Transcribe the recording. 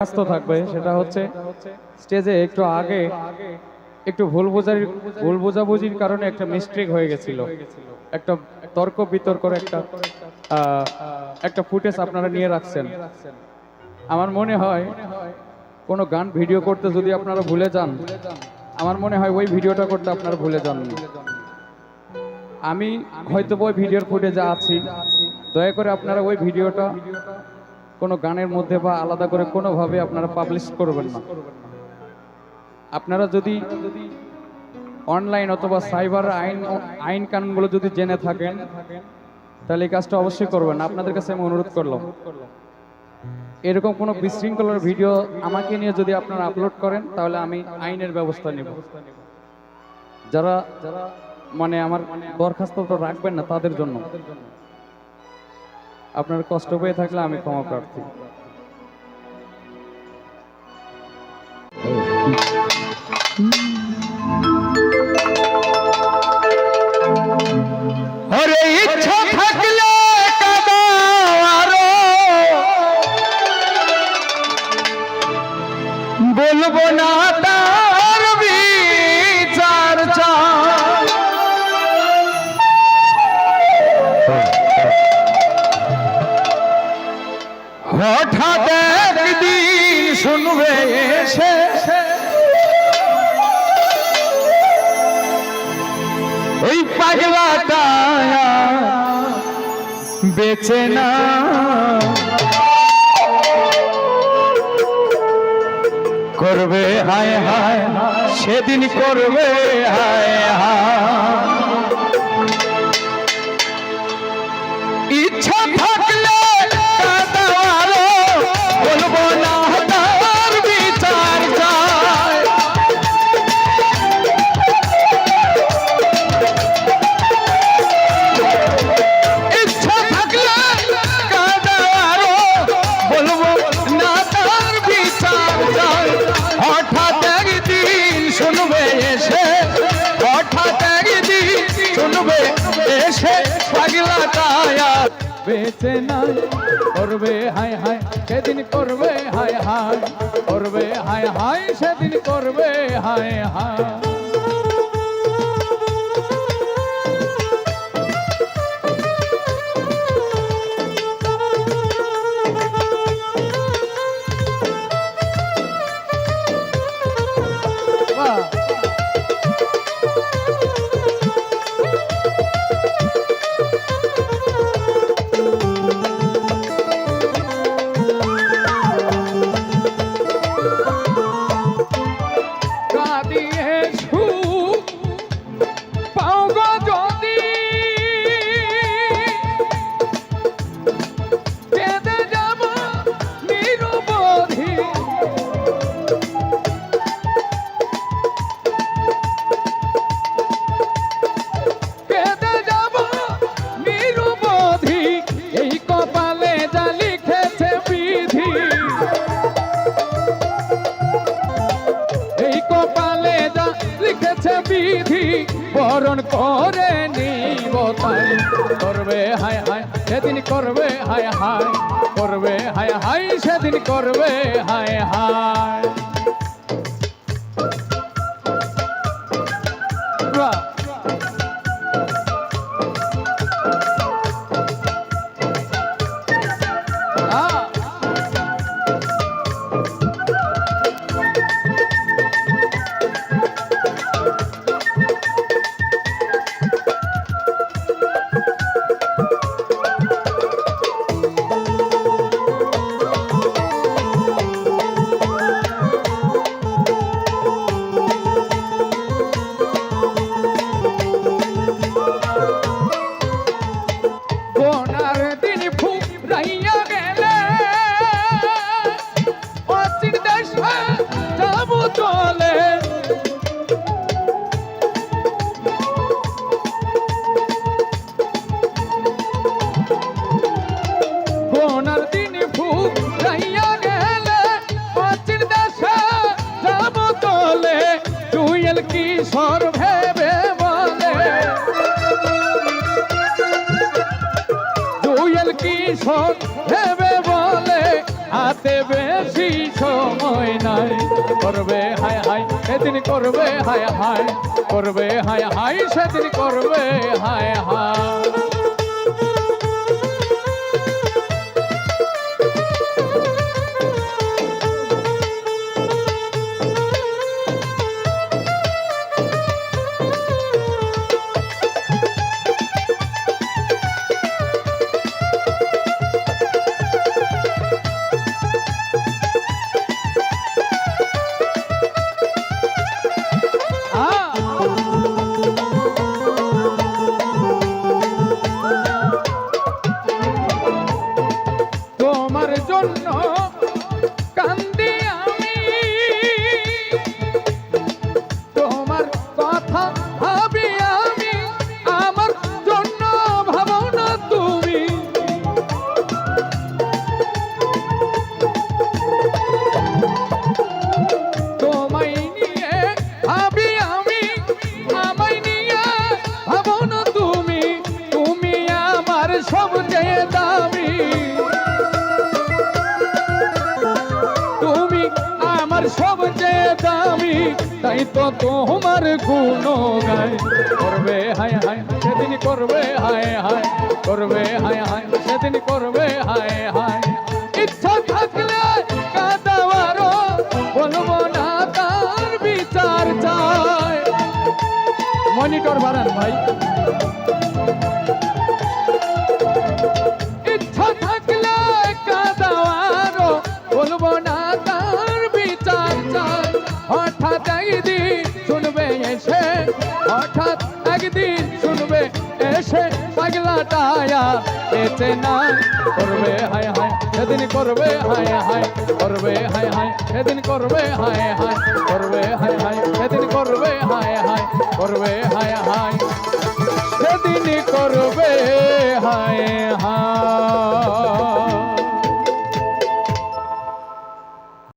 ব্যস্ত থাকবে, সেটা হচ্ছে স্টেজে একটু আগে একটু ভুল বোঝাবুঝির কারণে একটা মিস্টেক হয়ে গেছিল। একটা তর্ক বিতর্কর একটা ফুটেজ আপনারা নিয়ে রাখছেন। আমার মনে হয় কোনো গান ভিডিও করতে যদি আপনারা ভুলে যান, আমার মনে হয় ওই ভিডিওটা করতে আপনারা ভুলে যান। আমি হয়তো ওই ভিডিওর ফুটেজে আছি, দয়া করে আপনারা ওই ভিডিওটা কোনো গানের মধ্যে বা আলাদা করে কোনোভাবে আপনারা পাবলিশ করবেন না। আপনারা যদি অনলাইন অথবা সাইবার আইন কানুনগুলো যদি জেনে থাকেন, তাহলে এই কাজটা অবশ্যই করবেন। আপনাদের কাছে আমি অনুরোধ করলাম, এরকম কোনো বিশৃঙ্খলার ভিডিও আমাকে নিয়ে যদি আপনারা আপলোড করেন, তাহলে আমি আইনের ব্যবস্থা নেব। যারা মানে আমার দরখাস্তটা রাখবেন না, তাদের জন্য আপনার কষ্ট পেয়ে থাকলে আমি ক্ষমা প্রার্থী। আরে ইচ্ছা থাকলে বলবো না তার বিচার হঠাৎ একদিন শুনবে এসে এই পাগলাটা বেচে না, করবে হায় হায় সেদিন করবে হায় হায়। ইচ্ছা থাকলে বলবো না তার বিচার চায়, ইচ্ছা থাকলে বলবো না তার বিচার চায়। হঠাৎ একদিন শুনবে এসে, হঠাৎ একদিন শুনবে এসে পাগলাটা বেঁচে নাই, করবে হায় হায় সেদিন করবে হায় হায়, করবে হায় হায় সেদিন করবে হায় হায়। বরণ করে নিব তাই, করবে হায় হায় সেদিন করবে হায় হায়, করবে হায় হায় সেদিন করবে হায় হায়। কিশোর ভেবে বলে, জুয়েল কিশোর ভেবে বলে, হাতে বেশি সময় নাই করবে হায় হায় সেদিন করবে হায় হায় করবে হায় হায় সেদিন করবে হায় হায় তোমার জন্য কান্দি আমি তোমার কথা ভাবি আমি আমার জন্য ভাবো না তুমি তোমায় নিয়ে ভাবি আমি আমায় নিয়ে ভাবো না তুমি তুমি আমার সবচেয়ে দামি তুমি আমার সবচেয়ে দামি তাই তো তোমার গুণ গায় করবে হায় হায় সেদিন করবে হায় হায় করবে হায় হায় সেদিন করবে হায় হায় ইচ্ছা থাকলে কাঁদাবারও বলবো না তার বিচার চাই মনিটর বাড়ান ভাই ইচ্ছা থাকলে কাঁদাবারও বলবো না তার বিচার চাই হঠাৎ একদিন শুনবে এসে হঠাৎ একদিন শুনবে এসে পাগলাটায়া বেঁচে না করবে হায় হায় সেদিন করবে হায় হায় করবে হায় হায় সেদিন করবে হায় হায় করবে হায় হায়